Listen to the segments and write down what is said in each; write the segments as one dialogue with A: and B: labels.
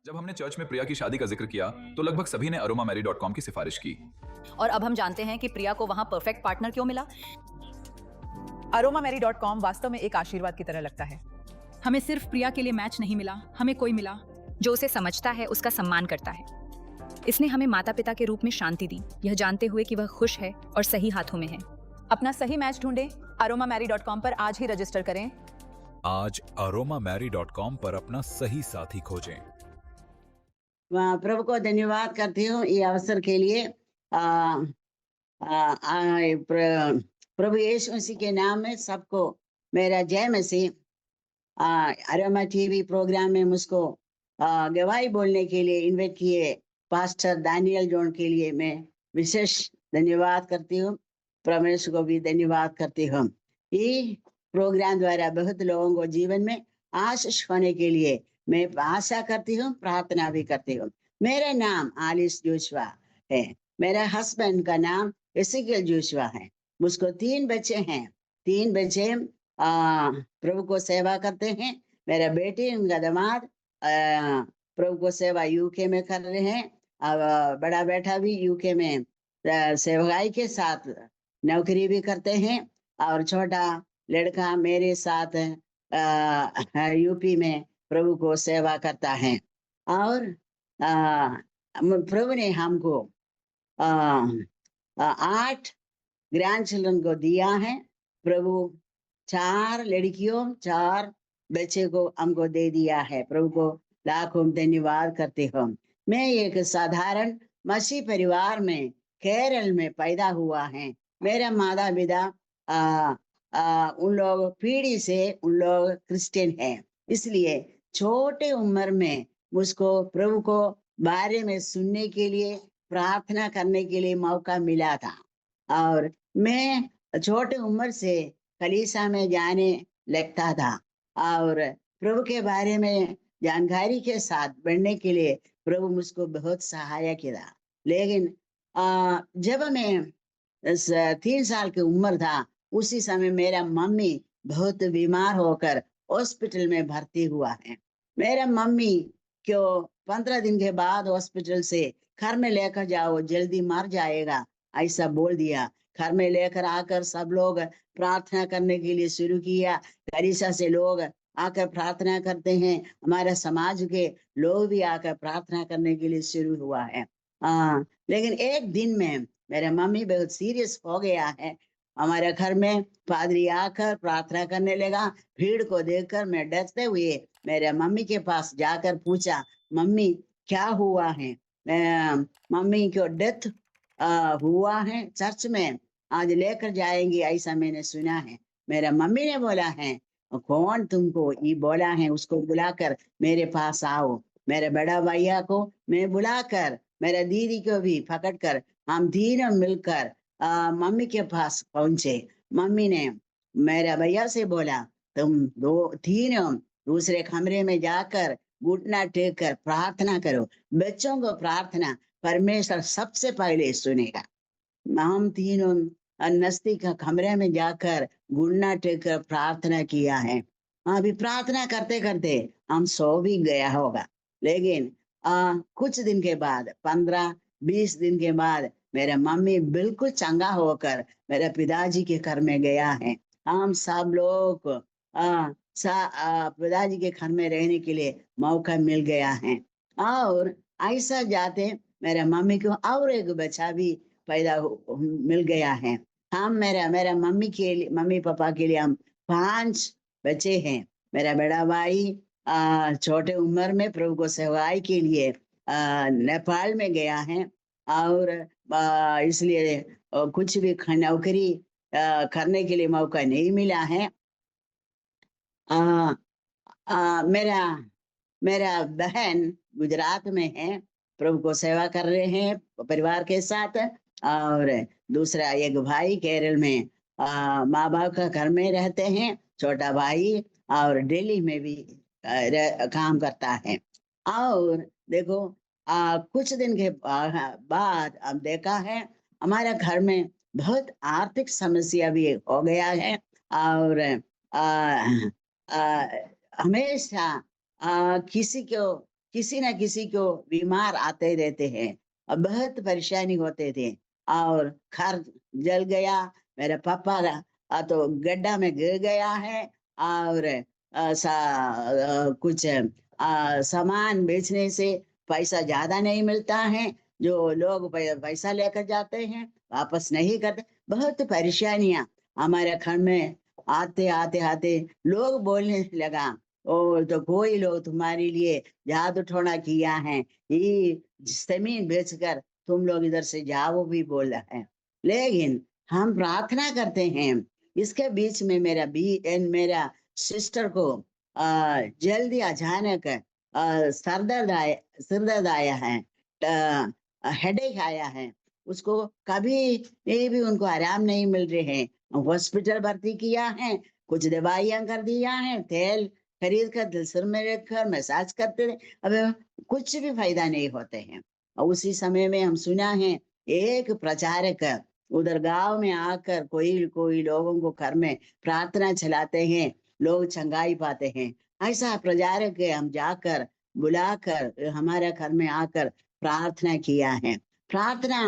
A: जब हमने चर्च में प्रिया की शादी का जिक्र किया तो लगभग सभी ने aromamary.com की सिफारिश की।
B: और अब हम जानते हैं कि प्रिया को वहां परफेक्ट पार्टनर क्यों मिला।
C: aromamary.com वास्तव में एक आशीर्वाद की तरह लगता है।
D: हमें सिर्फ प्रिया के लिए मैच नहीं मिला, हमें कोई मिला
B: जो उसे समझता है, उसका सम्मान करता है। इसने हमें माता पिता के रूप में शांति दी, यह जानते हुए कि वह खुश है और सही हाथों में है।
C: अपना सही मैच ढूंढें। aromamary.com पर आज ही रजिस्टर करें।
E: आज aromamary.com पर अपना सही साथी खोजें।
F: प्रभु को धन्यवाद करती हूँ ये अवसर के लिए। प्रभु यीशु मसीह के नाम में सबको मेरा जय मसीह। अरोमा टीवी प्रोग्राम में मुझको गवाही बोलने के लिए इनवाइट किए पास्टर दानियल जॉन के लिए मैं विशेष धन्यवाद करती हूँ। परमेश्वर को भी धन्यवाद करती हूँ। ये प्रोग्राम द्वारा बहुत लोगों को जीवन में आशीष होने के लिए मैं आशा करती हूँ, प्रार्थना भी करती हूँ। मेरा नाम आलिस जोशुआ है। मेरा हस्बैंड का नाम एसेकिएल जोशुआ है। मुझको 3 बच्चे हैं। 3 बच्चे प्रभु को सेवा करते हैं। मेरा बेटी, उनका दामाद प्रभु को सेवा यूके में कर रहे हैं। बड़ा बेटा भी यूके में सेवकाई के साथ नौकरी भी करते हैं और छोटा लड़का मेरे साथ यूपी में प्रभु को सेवा करता है। और प्रभु ने हमको 8 ग्रैंड चिल्ड्रन को दिया है। प्रभु 4 लड़कियों 4 बच्चे को हमको दे दिया है। प्रभु को लाखों धन्यवाद करते हूँ। मैं एक साधारण मसीह परिवार में केरल में पैदा हुआ है। मेरा माता पिता उन लोग पीढ़ी से उन लोग क्रिश्चियन हैं, इसलिए छोटे उम्र में मुझको प्रभु को बारे में सुनने के लिए, प्रार्थना करने के लिए मौका मिला था। और मैं छोटे उम्र से कलीसिया में जाने लगता था और प्रभु के बारे में जानकारी के साथ बढ़ने के लिए प्रभु मुझको बहुत सहायक किया। लेकिन जब मैं 3 साल की उम्र था, उसी समय मेरा मम्मी बहुत बीमार होकर हॉस्पिटल में भर्ती हुआ है। मेरा मम्मी को 15 दिन के बाद हॉस्पिटल से घर में लेकर जाओ, जल्दी मर जाएगा, ऐसा बोल दिया। घर में लेकर आकर सब लोग प्रार्थना करने के लिए शुरू किया। कलीसिया से लोग आकर प्रार्थना करते हैं, हमारे समाज के लोग भी आकर प्रार्थना करने के लिए शुरू हुआ है। लेकिन एक दिन में मेरा मम्मी बहुत सीरियस हो गया है। हमारे घर में पादरी आकर प्रार्थना करने लगा। भीड़ को देखकर मैं डरते हुए मेरे मम्मी के पास जाकर पूछा, मम्मी क्या हुआ है? मम्मी को डेथ हुआ है, चर्च में आज लेकर जाएंगे ऐसा मैंने सुना है। मेरा मम्मी ने बोला है, कौन तुमको ये बोला है? उसको बुलाकर मेरे पास आओ। मेरे बड़ा भैया को मैं बुलाकर, मेरा दीदी को भी पकड़कर हम तीनों मिलकर मम्मी के पास पहुंचे। मम्मी ने मेरा भैया से बोला, तुम तीनों दूसरे कमरे में जाकर घुटना टेक कर प्रार्थना करो। बच्चों को प्रार्थना परमेश्वर सबसे पहले सुनेगा। हम तीनों नजदीक कमरे में जाकर घुटना टेक कर प्रार्थना किया है। अभी प्रार्थना करते करते हम सो भी गया होगा। लेकिन कुछ दिन के बाद, 15-20 दिन के बाद मेरा मम्मी बिल्कुल चंगा होकर मेरे पिताजी के घर में गया है। हम सब लोग पिताजी के घर में रहने के लिए मौका मिल गया है। और ऐसा जाते मेरे मम्मी को और एक बच्चा भी पैदा मिल गया है। हम मेरा मम्मी पापा के लिए हम 5 बच्चे हैं। मेरा बड़ा भाई छोटे उम्र में प्रभु को सेवाई के लिए नेपाल में गया है और इसलिए कुछ भी नौकरी करने के लिए मौका नहीं मिला है। मेरा बहन गुजरात में है, प्रभु को सेवा कर रहे हैं परिवार के साथ। और दूसरा एक भाई केरल में माँ बाप का घर में रहते हैं। छोटा भाई और दिल्ली में भी काम करता है। और देखो कुछ दिन के बाद अब देखा है हमारे घर में बहुत आर्थिक समस्या भी हो गया है। और हमेशा किसी न किसी को बीमार आते रहते हैं और बहुत परेशानी होते थे। और घर जल गया, मेरा पापा तो गड्ढा में गिर गया है। और कुछ सामान बेचने से पैसा ज्यादा नहीं मिलता है, जो लोग पैसा लेकर जाते हैं वापस नहीं करते। बहुत परेशानियां हमारे घर में आते आते आते लोग बोलने लगा, ओ तो कोई लोग तुम्हारे लिए जादू टोना किया है, ये जमीन बेचकर तुम लोग इधर से जाओ भी बोल रहा है। लेकिन हम प्रार्थना करते हैं। इसके बीच में मेरा सिस्टर को जल्दी अचानक सिरदर्द आया है, हेडेक आया है। उसको कभी भी उनको आराम नहीं मिल रहे हैं। हॉस्पिटल भर्ती किया है, कुछ दवाइयां कर दिया है, तेल खरीद कर दिल सिर में रखकर मसाज करते रहे, अब कुछ भी फायदा नहीं होते हैं। और उसी समय में हम सुना है एक प्रचारक उधर गांव में आकर कोई लोगों को घर में प्रार्थना चलाते हैं, लोग चंगाई पाते हैं। ऐसा प्रचारक हम जाकर बुलाकर हमारे घर में आकर प्रार्थना किया है। प्रार्थना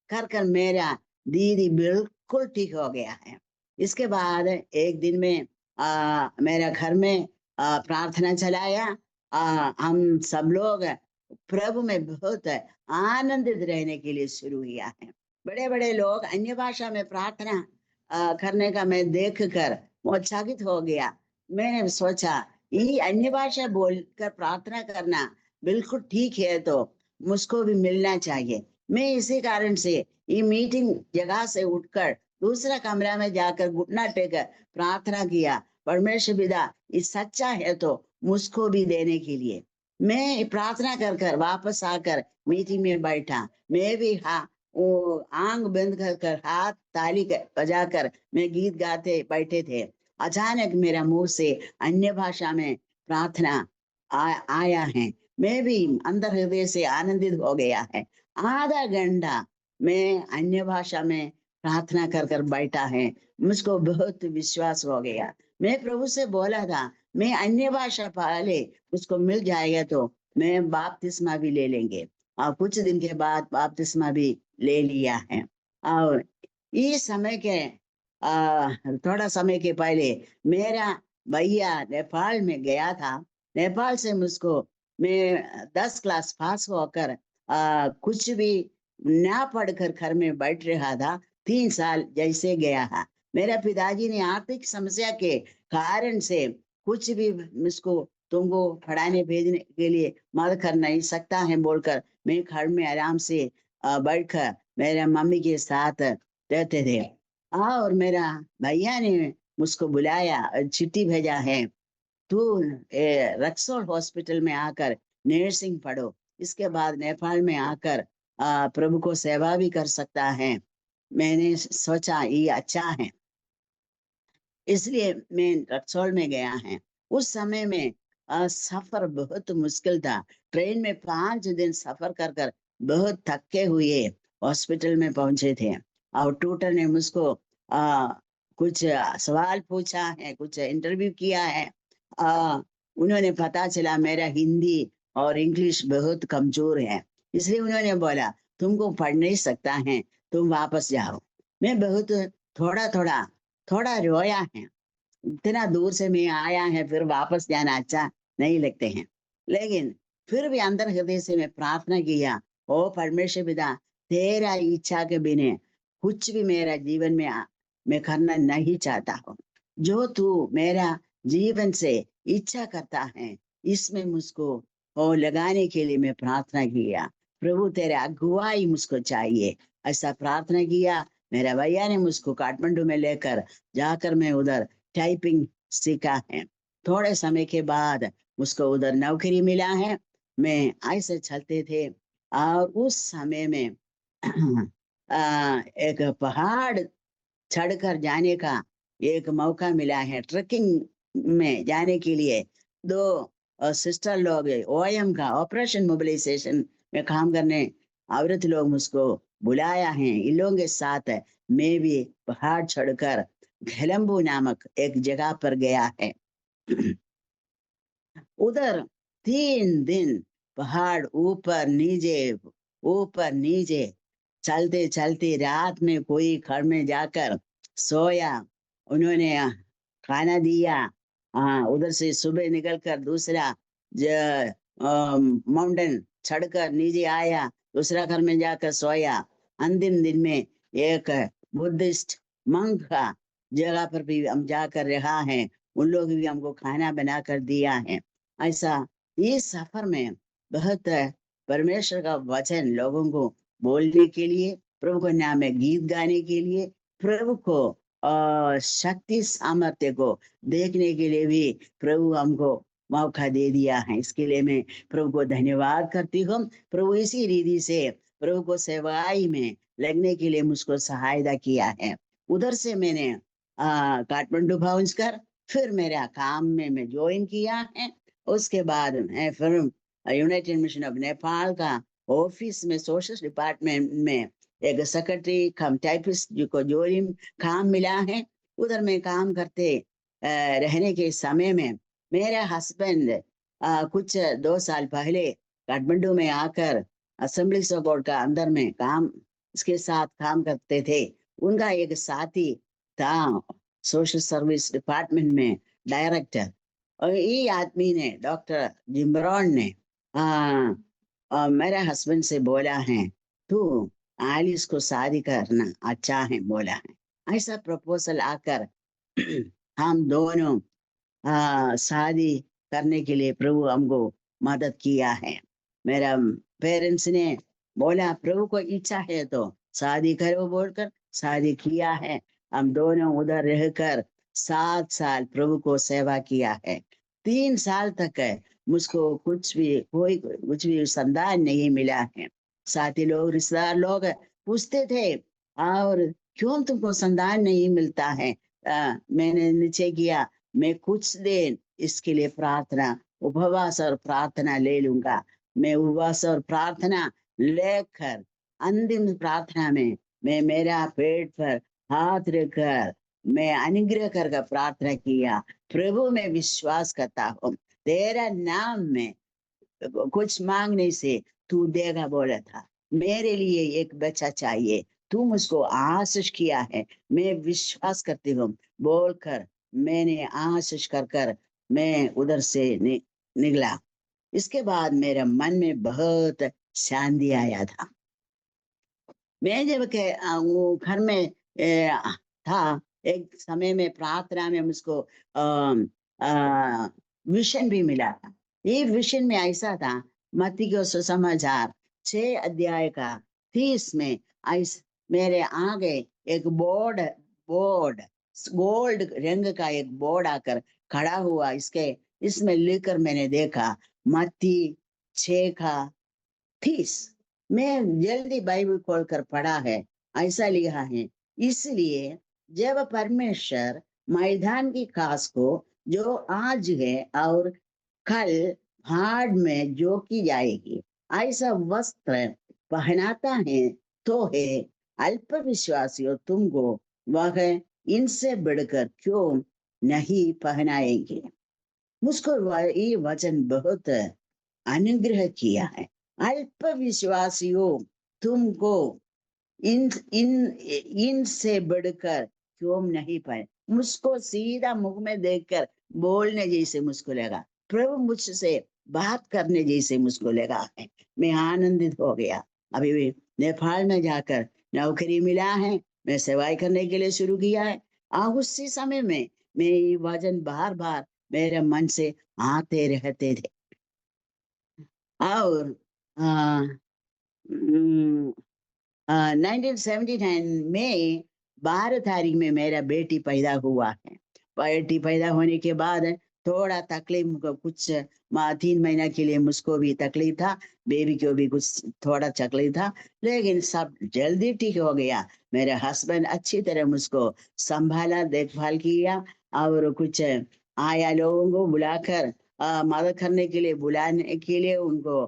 F: कर कर मेरा दीदी बिल्कुल ठीक हो गया है। इसके बाद एक दिन में मेरा घर में प्रार्थना चलाया। हम सब लोग प्रभु में बहुत आनंदित रहने के लिए शुरू किया है। बड़े बड़े लोग अन्य भाषा में प्रार्थना करने का मैं देखकर उत्साहित हो गया। मैंने सोचा ये अन्य भाषा बोलकर प्रार्थना करना बिल्कुल ठीक है, तो मुझको भी मिलना चाहिए। मैं इसी कारण से ये मीटिंग जगह से उठकर दूसरा कमरा में जाकर घुटना टेकर प्रार्थना किया, परमेश्वर पिता ये सच्चा है तो मुझको भी देने के लिए। मैं प्रार्थना कर कर वापस आकर मीटिंग में बैठा। मैं भी वो आंख बंद कर हाथ ताली बजाकर मैं गीत गाते बैठे थे। अचानक मेरा मुंह से अन्य भाषा में प्रार्थना आया है। मैं भी अंदर हृदय से आनंदित हो गया है। आधा घंटा मैं अन्य भाषा में प्रार्थना कर कर बैठा है। मुझको बहुत विश्वास हो गया। मैं प्रभु से बोला था मैं अन्य भाषा पहले उसको मिल जाएगा तो मैं बपतिस्मा भी ले लेंगे, और कुछ दिन के बाद बपतिस्मा भी ले लिया है। और इस समय के थोड़ा समय के पहले मेरा भैया नेपाल में गया था। नेपाल से मुझको मैं 10 क्लास पास होकर कुछ भी ना पढ़कर घर में बैठ रहा था। 3 साल जैसे गया है। मेरा पिताजी ने आर्थिक समस्या के कारण से कुछ भी मुझको तुमको पढ़ाने भेजने के लिए मदद कर नहीं सकता है बोलकर मैं घर में आराम से बैठकर मेरा मम्मी के साथ रहते थे। और मेरा भैया ने मुझको बुलाया, चिट्ठी भेजा है, तू रक्सौल हॉस्पिटल में आकर नर्सिंग पढ़ो, इसके बाद नेपाल में आकर प्रभु को सेवा भी कर सकता है। मैंने सोचा ये अच्छा है, इसलिए मैं रक्सौल में गया है। उस समय में सफर बहुत मुश्किल था। ट्रेन में 5 दिन सफर कर कर बहुत थके हुए हॉस्पिटल में पहुंचे थे। और ट्यूटर ने मुझको कुछ सवाल पूछा है, कुछ इंटरव्यू किया है। उन्होंने पता चला मेरा हिंदी और इंग्लिश बहुत कमजोर है, इसलिए उन्होंने बोला तुमको पढ़ नहीं सकता है, तुम वापस जाओ। मैं बहुत थोड़ा रोया है। इतना दूर से मैं आया है, फिर वापस जाना अच्छा नहीं लगते हैं। लेकिन फिर भी अंदर हृदय से मैं प्रार्थना किया, ओ परमेश्वर पिता, तेरा इच्छा के बिना कुछ भी मेरा जीवन में मैं करना नहीं चाहता हूँ। जो तू मेरा जीवन से इच्छा करता है इसमें मुझको लगाने के लिए मैं प्रार्थना किया। प्रभु तेरे अगुवाई मुझको चाहिए, ऐसा प्रार्थना किया। मेरा भैया ने मुझको काठमांडू में लेकर जाकर मैं उधर टाइपिंग सीखा है। थोड़े समय के बाद मुझको उधर नौकरी मिला है। मैं ऐसे चलते थे और उस समय में एक पहाड़ चढ़कर जाने का एक मौका मिला है। ट्रैकिंग में जाने के लिए 2 सिस्टर लोग OIM का ऑपरेशन मोबिलाइजेशन में काम करने औरत लोग मुझको बुलाया है। इन लोगों के साथ मैं भी पहाड़ चढ़कर घेलम्बू नामक एक जगह पर गया है। उधर 3 दिन पहाड़ ऊपर नीचे चलते चलते रात में कोई घर में जाकर सोया, उन्होंने खाना दिया। उधर से सुबह निकलकर दूसरा माउंटेन चढ़कर नीचे आया, दूसरा घर में जाकर सोया। अंतिम दिन में एक बुद्धिस्ट मंक का जगह पर भी हम जाकर रहा है, उन लोग भी हमको खाना बनाकर दिया है। ऐसा इस सफर में बहुत परमेश्वर का वचन लोगों को बोलने के लिए, प्रभु को नाम में गीत गाने के लिए, प्रभु को शक्ति सामर्थ्य को देखने के लिए भी प्रभु हमको मौका दे दिया है। इसके लिए मैं प्रभु को धन्यवाद करती हूँ। प्रभु इसी रीति से प्रभु को सेवाई में लगने के लिए मुझको सहायता किया है। उधर से मैंने काठमांडू पहुंचकर फिर मेरा काम में मैं ज्वाइन किया है। उसके बाद मैं फिर यूनाइटेड मिशन ऑफ नेपाल का ऑफिस में सोशल डिपार्टमेंट में एक सेक्रेटरी कम टाइपिस्ट को ज्वाइन काम मिला है। उधर में काम करते रहने के समय में मेरा हस्बैंड कुछ 2 साल पहले काठमांडू में आकर असेंबली ऑफ गॉड का अंदर में काम इसके साथ काम करते थे। उनका एक साथी था सोशल सर्विस डिपार्टमेंट में डायरेक्टर, और ये आदमी ने डॉक्टर जिम्ब्रॉन ने मेरे हस्बैंड से बोला है, तू आलिस को शादी करना अच्छा है बोला है। ऐसा प्रपोजल आकर हम दोनों शादी करने के लिए प्रभु हमको मदद किया है। मेरा पेरेंट्स ने बोला प्रभु को इच्छा है तो शादी करो बोलकर शादी किया है। हम दोनों उधर रहकर 7 साल प्रभु को सेवा किया है। 3 साल तक मुझको कुछ भी संदान नहीं मिला है। साथी लोग रिश्तेदार लोग पूछते थे और क्यों तुमको संदान नहीं मिलता है। मैंने निश्चय किया मैं कुछ दिन इसके लिए प्रार्थना उपवास और प्रार्थना ले लूंगा। मैं उपवास और प्रार्थना लेकर अंतिम प्रार्थना में मैं मेरा पेट पर हाथ रखकर मैं अनुग्रह कर प्रार्थना किया, प्रभु में विश्वास करता हूँ तेरा नाम में कुछ मांगने से तू देगा बोला था। मेरे लिए एक बच्चा चाहिए, तू मुझको आशीष किया है, मैं विश्वास करती हूँ बोलकर मैंने आशीष कर मैं उधर से निकला। इसके बाद मेरे मन में बहुत शांति आया था। मैं जब वो घर में था, एक समय में प्रार्थना में मुझको विजन भी मिला था। ये विजन में ऐसा था, मत्ती के सुसमाचार 6 अध्याय का 30 में मेरे आगे एक बोर्ड गोल्ड रंग का एक बोर्ड आकर खड़ा हुआ। इसमें लिखकर मैंने देखा मत्ती 6 का 30। मैं जल्दी बाइबल खोलकर पढ़ा है, ऐसा लिखा है, इसलिए जब परमेश्वर मैदान की घास को जो आज है और कल भाड़ में जो की जाएगी ऐसा वस्त्र पहनाता है तो है अल्प विश्वासियों तुमको वह इनसे बढ़कर क्यों नहीं पहनाएंगे। मुझको ये वचन बहुत अनुग्रह किया है। अल्प विश्वासियों तुमको इनसे बढ़कर क्यों नहीं पाए। मुझको सीधा मुख में देखकर बोलने जैसे मुझको लगा, प्रभु मुझसे बात करने जैसे मुझको लगा है। मैं आनंदित हो गया। अभी भी नेपाल में जाकर नौकरी मिला है, मैं सेवाई करने के लिए शुरू किया है। उसी समय में मेरी वचन बार बार मेरे मन से आते रहते थे। और 1979 में 12 तारीख में मेरा बेटी पैदा हुआ है। बेटी पैदा होने के बाद थोड़ा तकलीफ, कुछ 3 महीना के लिए मुझको भी तकलीफ था, बेबी को भी कुछ थोड़ा तकलीफ था, लेकिन सब जल्दी ठीक हो गया। मेरे हस्बैंड अच्छी तरह मुझको संभाला, देखभाल किया और कुछ आया लोगों को बुलाकर मदद करने के लिए, बुलाने के लिए, उनको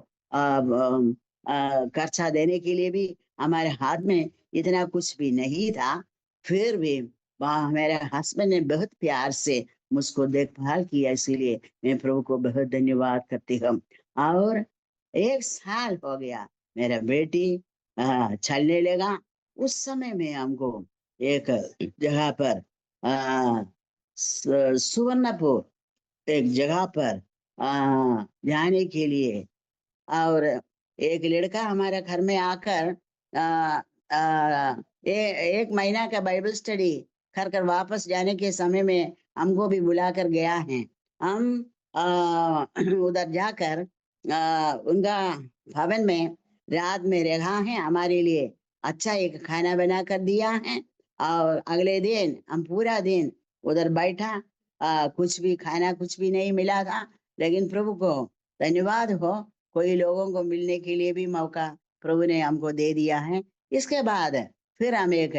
F: खर्चा देने के लिए भी हमारे हाथ में इतना कुछ भी नहीं था। फिर भी मेरे हस्बैंड ने बहुत प्यार से मुझको देखभाल किया, इसीलिए मैं प्रभु को बहुत धन्यवाद करती हूँ। और 1 साल हो गया मेरा बेटी चलने लगा। उस समय में हमको एक जगह पर सुवर्णपुर एक जगह पर जाने के लिए, और एक लड़का हमारे घर में आकर एक महीना का बाइबल स्टडी कर कर वापस जाने के समय में हमको भी बुलाकर गया है। हम उधर जाकर उनका भवन में रात में रहा है, हमारे लिए अच्छा एक खाना बना कर दिया है। और अगले दिन हम पूरा दिन उधर बैठा, कुछ भी खाना कुछ भी नहीं मिला था, लेकिन प्रभु को धन्यवाद हो, कोई लोगों को मिलने के लिए भी मौका प्रभु ने हमको दे दिया है। इसके बाद फिर हम एक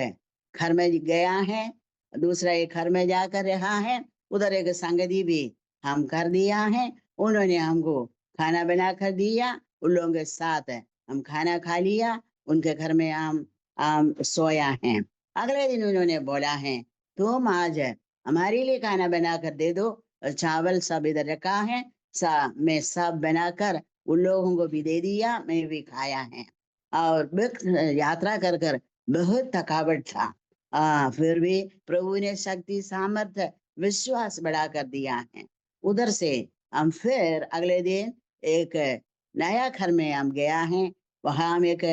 F: घर में गया है, दूसरा एक घर में जाकर रहा है, उधर एक संगति भी हम कर दिया है। उन्होंने हमको खाना बना कर दिया, उन लोगों के साथ हम खाना खा लिया, उनके घर में हम सोया है। अगले दिन उन्होंने बोला है तुम आज हमारे लिए खाना बना कर दे दो, चावल सब इधर रखा है, मैं सब बनाकर उन लोगों को भी दे दिया, मैं भी खाया है। और यात्रा कर कर बहुत थकावट था, फिर भी प्रभु ने शक्ति सामर्थ्य विश्वास बढ़ा कर दिया है। उधर से हम फिर अगले दिन एक नया घर में हम गया है, वहां हम एक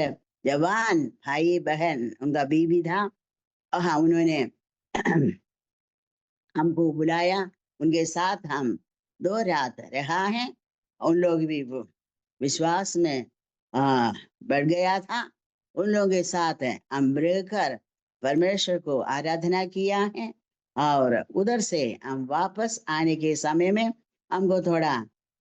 F: जवान भाई बहन उनका बीवी था, हाँ उन्होंने हमको बुलाया, उनके साथ हम 2 रात रहा है। उन लोग भी विश्वास में बढ़ गया था। उन लोगों के साथ हम रहकर परमेश्वर को आराधना किया है। और उधर से हम वापस आने के समय में हमको थोड़ा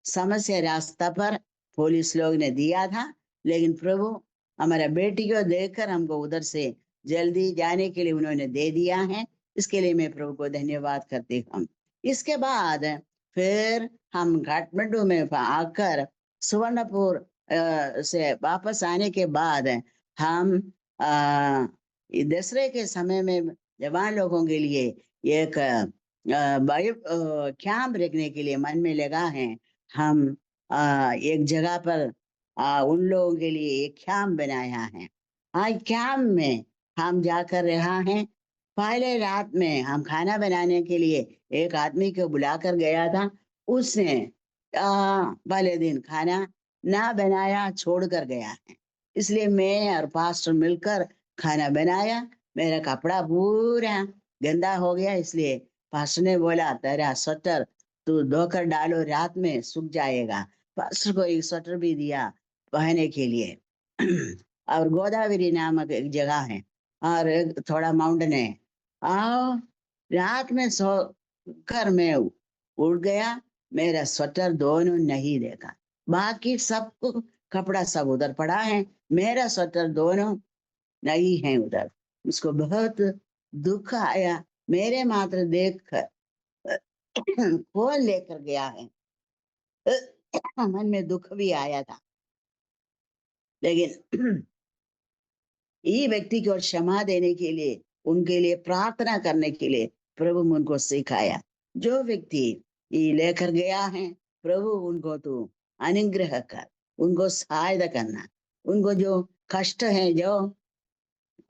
F: समस्या रास्ता पर पुलिस लोग ने दिया था, लेकिन प्रभु हमारा बेटी को देखकर हमको उधर से जल्दी जाने के लिए उन्होंने दे दिया है। इसके लिए मैं प्रभु को धन्यवाद करती हूँ। इसके बाद फिर हम काठमांडू में आकर सुवर्णपुर से वापस आने के बाद हम दसरे के समय में जवान लोगों के लिए एक कैंप रखने के लिए मन में लगा है। हम एक जगह पर उन लोगों के लिए एक कैंप बनाया है। आज कैंप में हम जाकर रहा हैं। पहले रात में हम खाना बनाने के लिए एक आदमी को बुलाकर गया था, उसने पहले दिन खाना ना बनाया, छोड़ कर गया है। इसलिए मैं और पास्टर मिलकर खाना बनाया। मेरा कपड़ा पूरा गंदा हो गया, इसलिए पास्टर ने बोला तेरा स्वेटर तू धोकर डालो, रात में सूख जाएगा। पास्टर को एक स्वेटर भी दिया पहनने के लिए। और गोदावरी नामक एक जगह है और एक थोड़ा माउंटेन है। रात में सो कर मैं उड़ गया, मेरा स्वेटर दोनों नहीं देखा, बाकी सब कपड़ा सब उधर पड़ा है, मेरा स्वेटर दोनों नहीं है उधर। उसको बहुत दुख आया, मेरे मात्र देख कर कौन लेकर गया है, मन में दुख भी आया था। लेकिन ये व्यक्ति को क्षमा देने के लिए, उनके लिए प्रार्थना करने के लिए प्रभु उनको सिखाया। जो व्यक्ति ये लेकर गया है, प्रभु उनको तू अनुग्रह कर, उनको सहायता करना। उनको जो कष्ट है, जो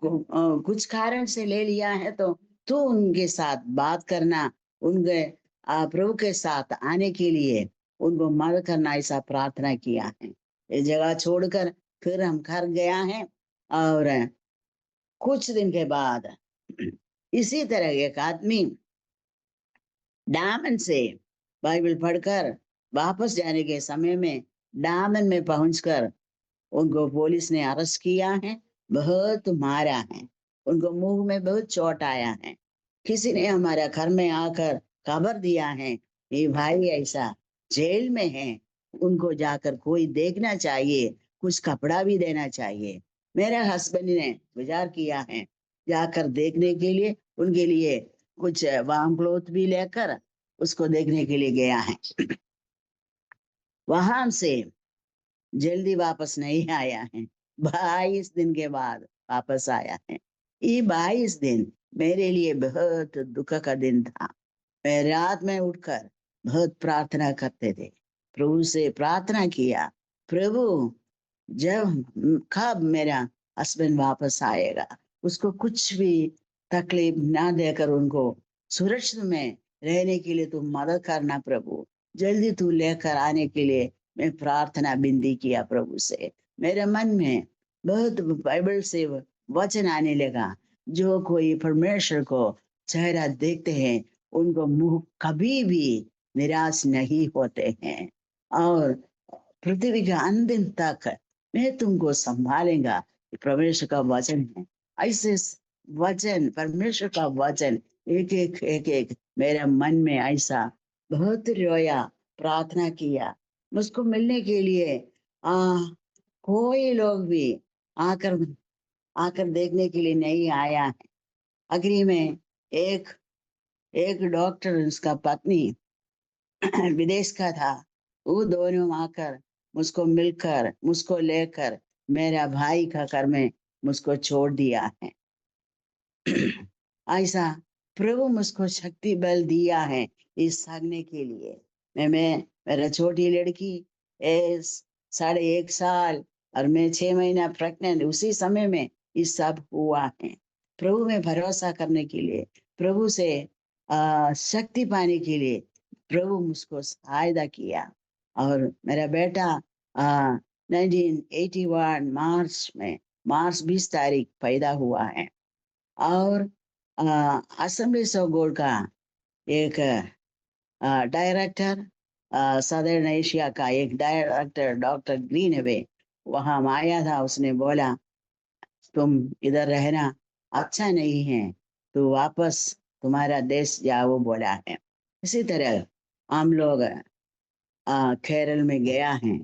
F: कुछ कारण से ले लिया है, तो तू उनके साथ बात करना, उनके प्रभु के साथ आने के लिए उनको मदद करना, ऐसा प्रार्थना किया है। ये जगह छोड़कर फिर हम घर गया है। और कुछ दिन के बाद इसी तरह एक आदमी डामन से बाइबल पढ़कर वापस जाने के समय में डामन में पहुंचकर उनको पुलिस ने अरेस्ट किया है, बहुत मारा है, उनको मुंह में बहुत चोट आया है। किसी ने हमारा घर में आकर खबर दिया है ये भाई ऐसा जेल में है, उनको जाकर कोई देखना चाहिए, कुछ कपड़ा भी देना चाहिए। मेरे हस्बैंड ने विचार किया है जाकर देखने के लिए, उनके लिए कुछ वार्म क्लोथ भी लेकर उसको देखने के लिए गया है। वहां से जल्दी वापस नहीं आया है, 22 दिन के बाद वापस आया है। ये 22 दिन मेरे लिए बहुत दुख का दिन था। मैं रात में उठकर बहुत प्रार्थना करते थे, प्रभु से प्रार्थना किया, प्रभु कब मेरा हस्बैंड वापस आएगा, उसको कुछ भी तकलीफ ना देकर उनको सुरक्षित में रहने के लिए तू मदद करना प्रभु, जल्दी तू लेकर आने के लिए मैं प्रार्थना बिनती किया प्रभु से। मेरे मन में बहुत बाइबल से वचन आने लगा, जो कोई परमेश्वर को चेहरा देखते हैं उनको मुंह कभी भी निराश नहीं होते हैं, और पृथ्वी के अंतिम तक मैं तुमको संभालेगा, परमेश्वर का वचन है। ऐसे वचन, परमेश्वर का वचन एक मेरे मन में ऐसा बहुत रोया, प्रार्थना किया, मुझको मिलने के लिए कोई लोग भी आकर देखने के लिए नहीं आया है। आखिरी में एक डॉक्टर, उसका पत्नी विदेश का था, वो दोनों आकर मुझको मिलकर, मुझको लेकर मेरा भाई का घर में मुझको छोड़ दिया है। ऐसा प्रभु मुझको शक्ति बल दिया है इस भागने के लिए। मेरा छोटी लड़की 1.5 साल और मैं 6 महीना प्रेग्नेंट, उसी समय में ये सब हुआ है। प्रभु में भरोसा करने के लिए, प्रभु से शक्ति पाने के लिए प्रभु मुझको सहायता किया। और मेरा बेटा 1981 मार्च 20 तारीख पैदा हुआ है। और असेंबलीज ऑफ गॉड का एक डायरेक्टर, सदर्न एशिया का एक डायरेक्टर डॉक्टर ग्रीनवे वहां आया था। उसने बोला तुम इधर रहना अच्छा नहीं है, तो वापस तुम्हारा देश जाओ बोला है। इसी तरह हम लोग केरल में गया है,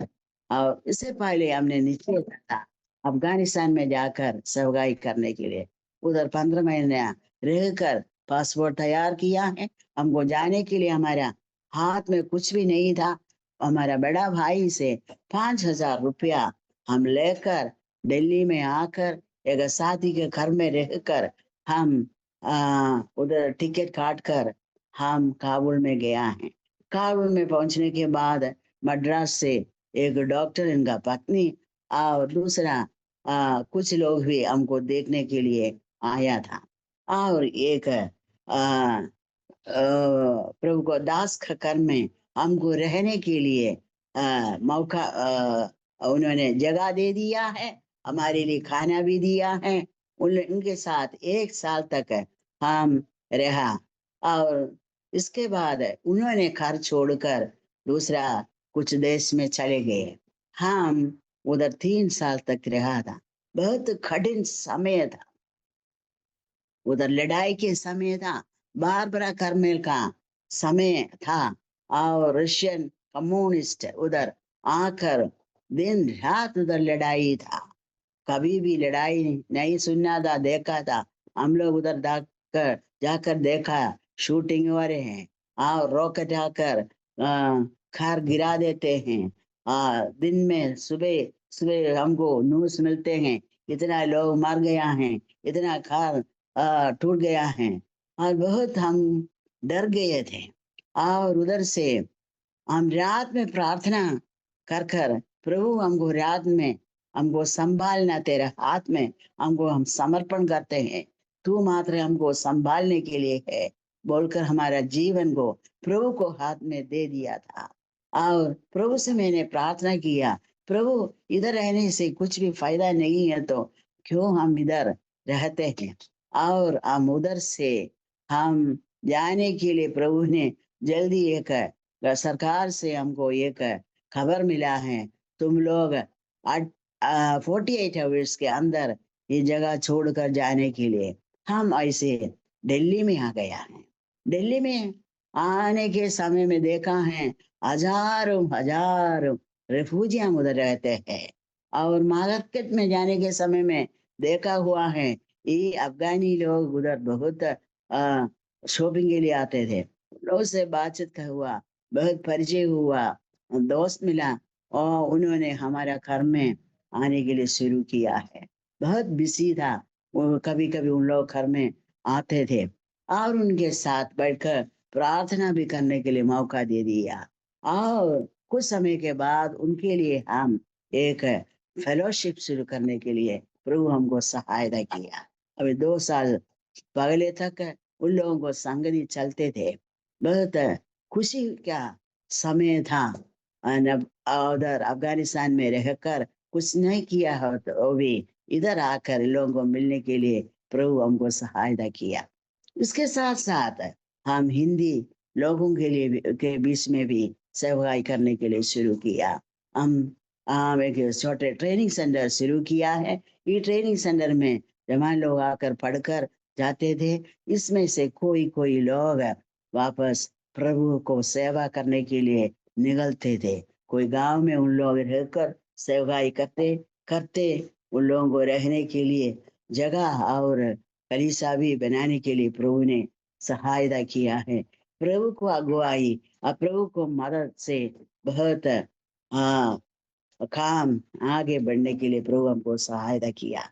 F: और इससे पहले हमने निश्चय था अफगानिस्तान में जाकर सेवगाई करने के लिए। उधर 15 महीने रहकर पासपोर्ट तैयार किया है। हमको जाने के लिए हमारा हाथ में कुछ भी नहीं था। हमारा बड़ा भाई से 5,000 रुपया हम लेकर दिल्ली में आकर एक साथी के घर में रहकर हम उधर टिकट काट कर हम काबुल में गया है। काबुल में पहुंचने के बाद मद्रास से एक डॉक्टर, इनका पत्नी और दूसरा कुछ लोग भी हमको देखने के लिए आया था। और एक प्रभु को दास का घर में हमको रहने के लिए मौका उन्होंने जगह दे दिया है, हमारे लिए खाना भी दिया है। उनके साथ 1 साल तक हम रहा, और इसके बाद उन्होंने घर छोड़कर दूसरा कुछ देश में चले गए। हम उधर 3 साल तक रहा था। बहुत कठिन समय था, उधर लड़ाई के समय था, बारबरा कर्मेल का समय था, और रशियन कम्युनिस्ट उधर आकर दिन रात उधर लड़ाई था। कभी भी लड़ाई नहीं सुनना था, देखा था। हम लोग उधर जाकर देखा, शूटिंग हो रहे हैं और रॉकेट आकर खार गिरा देते हैं। दिन में सुबह हमको न्यूज़ मिलते हैं इतना लोग मर गया हैं, इतना खार टूट गया है, और बहुत हम डर गए थे। और उधर से हम रात में प्रार्थना कर प्रभु हमको रात में हमको संभालना, तेरे हाथ में हमको हम समर्पण करते हैं, तू मात्र हमको संभालने के लिए है बोलकर हमारा जीवन को प्रभु को हाथ में दे दिया था। और प्रभु से मैंने प्रार्थना किया, प्रभु इधर रहने से कुछ भी फायदा नहीं है, तो क्यों हम इधर रहते हैं। और हम उधर से हम जाने के लिए प्रभु ने जल्दी एक सरकार से हमको एक खबर मिला है, तुम लोग 48 आवर्स के अंदर ये जगह छोड़कर जाने के लिए। हम ऐसे दिल्ली में आ गया है। दिल्ली में आने के समय में देखा है हजारों रेफ्यूजी हम उधर रहते हैं। और मार्केट में जाने के समय में देखा हुआ है ये अफगानी लोग उधर बहुत शॉपिंग के लिए आते थे। लोग से बातचीत का हुआ, बहुत परिचय हुआ, दोस्त मिला, और उन्होंने हमारा घर में आने के लिए शुरू किया है। बहुत बिजी था वो, कभी कभी उन लोग घर में आते थे और उनके साथ बैठकर प्रार्थना भी करने के लिए मौका दे दिया। और कुछ समय के बाद उनके लिए हम एक फेलोशिप शुरू करने के लिए प्रभु हमको सहायता किया। अभी 2 साल पहले तक उन लोगों को संगति चलते थे। बहुत खुशी का समय था। उधर अफगानिस्तान में रहकर कुछ नहीं किया हो तो वो भी इधर आकर लोगों को मिलने के लिए प्रभु हमको सहायता किया। इसके साथ साथ हम हिंदी लोगों के लिए के बीच में भी सेवाई करने के लिए शुरू किया। हम एक छोटे ट्रेनिंग सेंटर शुरू किया है। ये ट्रेनिंग सेंटर में जवान लोग आकर पढ़कर जाते थे। इसमें से कोई लोग वापस प्रभु को सेवा करने के लिए निकलते थे। कोई गांव में उन लोग रहकर सेवाई करते करते उन लोगों को रहने के लिए जगह और कलीसिया भी बनाने के लिए प्रभु ने सहायता किया है। प्रभु को अगुवाई और प्रभु को मदद से बहुत काम आगे बढ़ने के लिए प्रभु हमको सहायता किया।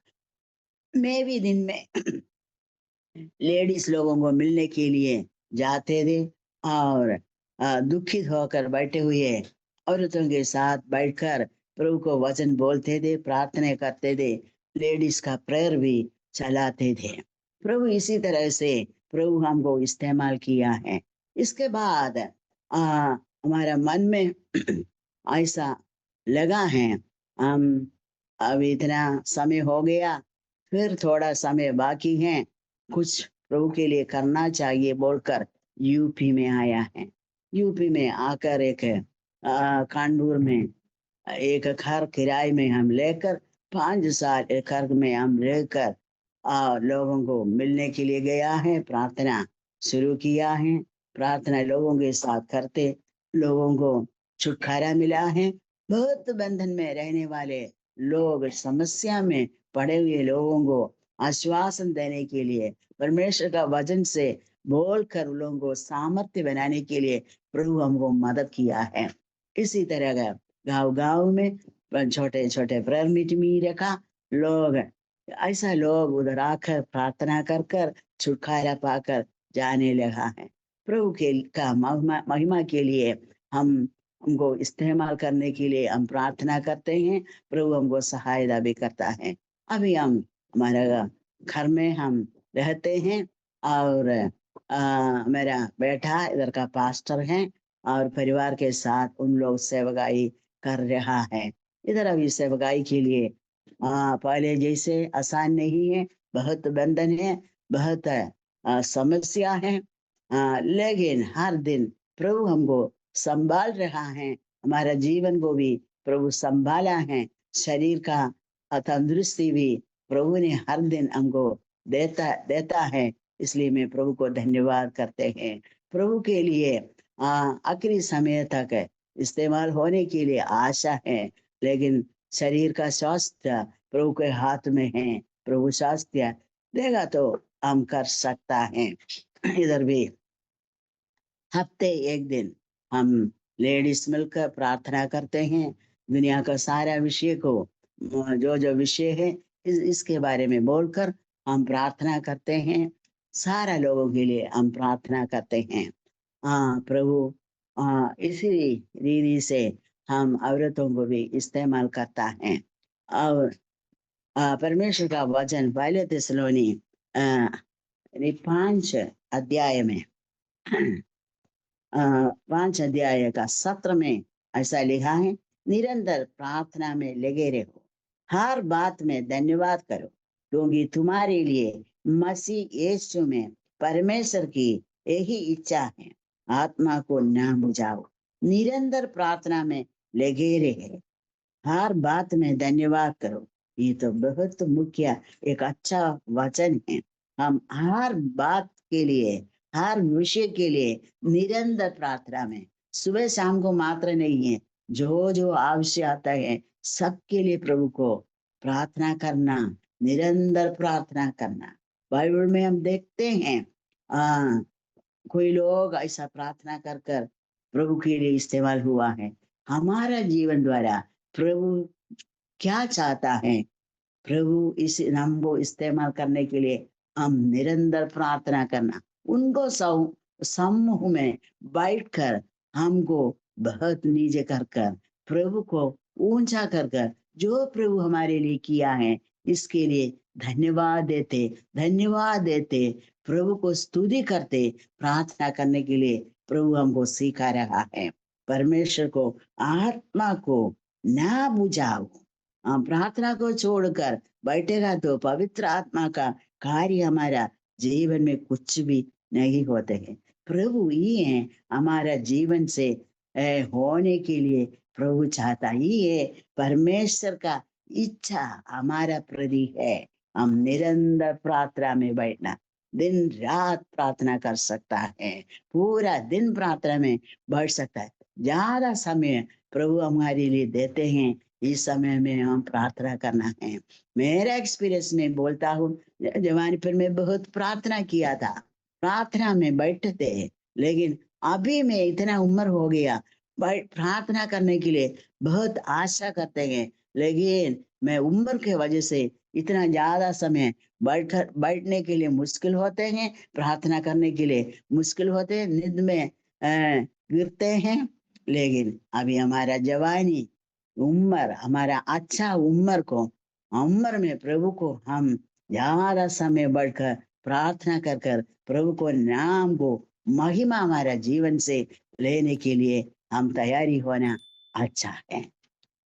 F: मैं भी दिन में लेडीज लोगों को मिलने के लिए जाते थे और दुखित होकर बैठे हुए औरतों के साथ बैठकर प्रभु को वचन बोलते थे, प्रार्थना करते थे, लेडीज का प्रेयर भी चलाते थे। प्रभु इसी तरह से प्रभु हमको इस्तेमाल किया है। इसके बाद हमारा मन में ऐसा लगा है हम अब इतना समय हो गया, फिर थोड़ा समय बाकी है, कुछ प्रभु के लिए करना चाहिए बोलकर यूपी में आया है। यूपी में आकर एक कानपुर में एक घर किराए में हम लेकर 5 साल एक घर में हम रहकर लोगों को मिलने के लिए गया है, प्रार्थना शुरू किया है। प्रार्थना लोगों के साथ करते लोगों को छुटकारा मिला है। बहुत बंधन में रहने वाले लोग, समस्या में पड़े हुए लोगों को आश्वासन देने के लिए, परमेश्वर का वचन से बोलकर लोगों को सामर्थ्य बनाने के लिए प्रभु हमको मदद किया है। इसी तरह का गांव गांव में छोटे छोटे प्रेयर मीटिंग रखा। लोग ऐसा लोग उधर आकर प्रार्थना कर कर छुटकारा पाकर जाने लगा है। प्रभु के का महिमा के लिए हमको इस्तेमाल करने के लिए हम प्रार्थना करते हैं। प्रभु हमको सहायता भी करता है। अभी हम हमारा घर में हम रहते हैं और मेरा बेटा इधर का पास्टर है और परिवार के साथ उन लोग सेवकाई कर रहा है। इधर अभी सेवकाई के लिए पहले जैसे आसान नहीं है, बहुत बंधन है, बहुत समस्या है, लेकिन हर दिन प्रभु हमको संभाल रहा है। हमारा जीवन को भी प्रभु संभाला है। शरीर का तंदुरुस्ती भी प्रभु ने हर दिन हमको देता है। इसलिए मैं प्रभु को धन्यवाद करते हैं। प्रभु के लिए आखिरी समय तक इस्तेमाल होने के लिए आशा है, लेकिन शरीर का स्वास्थ्य प्रभु के हाथ में है। प्रभु स्वास्थ्य देगा तो हम कर सकता है। इधर भी हफ्ते एक दिन हम लेडीज मिलकर प्रार्थना करते हैं। दुनिया का सारा विषय को जो विषय है इसके बारे में बोलकर हम प्रार्थना करते हैं। सारा लोगों के लिए हम प्रार्थना करते हैं। प्रभु इसी रीति से हम औरतों को भी इस्तेमाल करता है। और परमेश्वर का वचन पहले थिस्सलुनी 5 अध्याय में 5 अध्याय का 17 में ऐसा लिखा है, निरंतर प्रार्थना में लगे रहो, हर बात में धन्यवाद करो, क्योंकि तुम्हारे लिए मसीह यीशु में परमेश्वर की यही इच्छा है। आत्मा को ना बुझाओ, निरंतर प्रार्थना में लगे रहे, हर बात में धन्यवाद करो। ये तो बहुत मुख्य एक अच्छा वचन है। हम हर बात के लिए, हर विषय के लिए निरंतर प्रार्थना में, सुबह शाम को मात्र नहीं है, जो आवश्यक आता है सबके लिए प्रभु को प्रार्थना करना, निरंतर प्रार्थना करना। बाइबल में हम देखते हैं कोई लोग ऐसा प्रार्थना कर कर प्रभु के लिए इस्तेमाल हुआ है। हमारा जीवन द्वारा प्रभु क्या चाहता है, प्रभु इस नाम को इस्तेमाल करने के लिए हम निरंतर प्रार्थना करना, उनको समूह में बैठकर हमको बहुत नीचे कर कर प्रभु को ऊंचा कर कर जो प्रभु हमारे लिए किया है इसके लिए धन्यवाद देते प्रभु को स्तुति करते प्रार्थना करने के लिए प्रभु हमको सिखा रहा है। परमेश्वर को आत्मा को ना बुझाओ। हम प्रार्थना को छोड़कर बैठेगा तो पवित्र आत्मा का कार्य हमारा जीवन में कुछ भी नहीं होते हैं। प्रभु ये है हमारा जीवन से होने के लिए प्रभु चाहता ही है। परमेश्वर का इच्छा हमारा प्रति है। हम निरंतर प्रार्थना में बैठना, दिन रात प्रार्थना कर सकता है, पूरा दिन प्रार्थना में बैठ सकता है। ज्यादा समय प्रभु हमारे लिए देते हैं, इस समय में हम प्रार्थना करना है। मेरा एक्सपीरियंस में बोलता हूँ, जवानी पर मैं बहुत प्रार्थना किया था, प्रार्थना में बैठते, लेकिन अभी मैं इतना उम्र हो गया प्रार्थना करने के लिए बहुत आशा करते हैं, लेकिन मैं उम्र के वजह से इतना ज्यादा समय बैठने के लिए मुश्किल होते हैं, प्रार्थना करने के लिए मुश्किल होते हैं, नींद में गिरते हैं। लेकिन अभी हमारा जवानी उम्र, हमारा अच्छा उम्र में प्रभु को हम ज्यादा समय बढ़कर प्रार्थना कर कर प्रभु को नाम को महिमा हमारा जीवन से लेने के लिए हम तैयारी होना अच्छा है।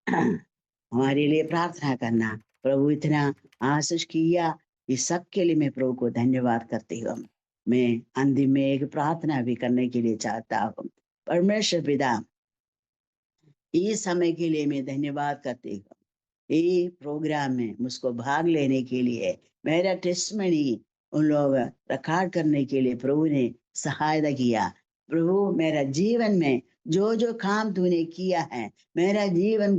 F: हमारे लिए प्रार्थना करना, प्रभु इतना आशीष किया, इस सब के लिए मैं प्रभु को धन्यवाद करती हूँ। मैं अंतिम में एक प्रार्थना भी करने के लिए चाहता हूँ। परमेश्वर पिता, इस समय के लिए मैं धन्यवाद करती हूँ। ये प्रोग्राम में मुझको भाग लेने के लिए, मेरा टेस्टमनी उन लोग रिकॉर्ड करने के लिए प्रभु ने सहायता किया। प्रभु मेरा जीवन में जो जो काम तूने किया है, मेरा जीवन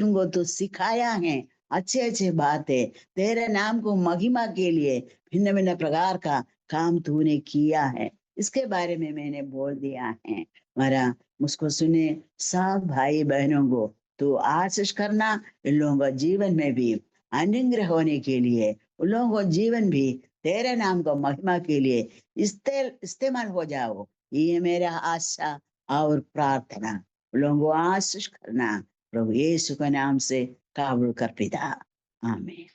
F: तुमको तो सिखाया है, अच्छे अच्छे बातें तेरे नाम को महिमा के लिए भिन्न भिन्न प्रकार का काम तूने किया है, इसके बारे में मैंने बोल दिया है। मेरा मुझको सुने सब भाई बहनों को तो आशीष करना, इन लोगों का जीवन में भी अनुग्रह होने के लिए, उन लोगों को जीवन भी तेरे नाम को महिमा के लिए इस्तेमाल हो जाओ, ये मेरा आशा और प्रार्थना। उन लोगों को आशीष करना प्रभु यीशु के नाम से काबुल कर पिता, आमीन।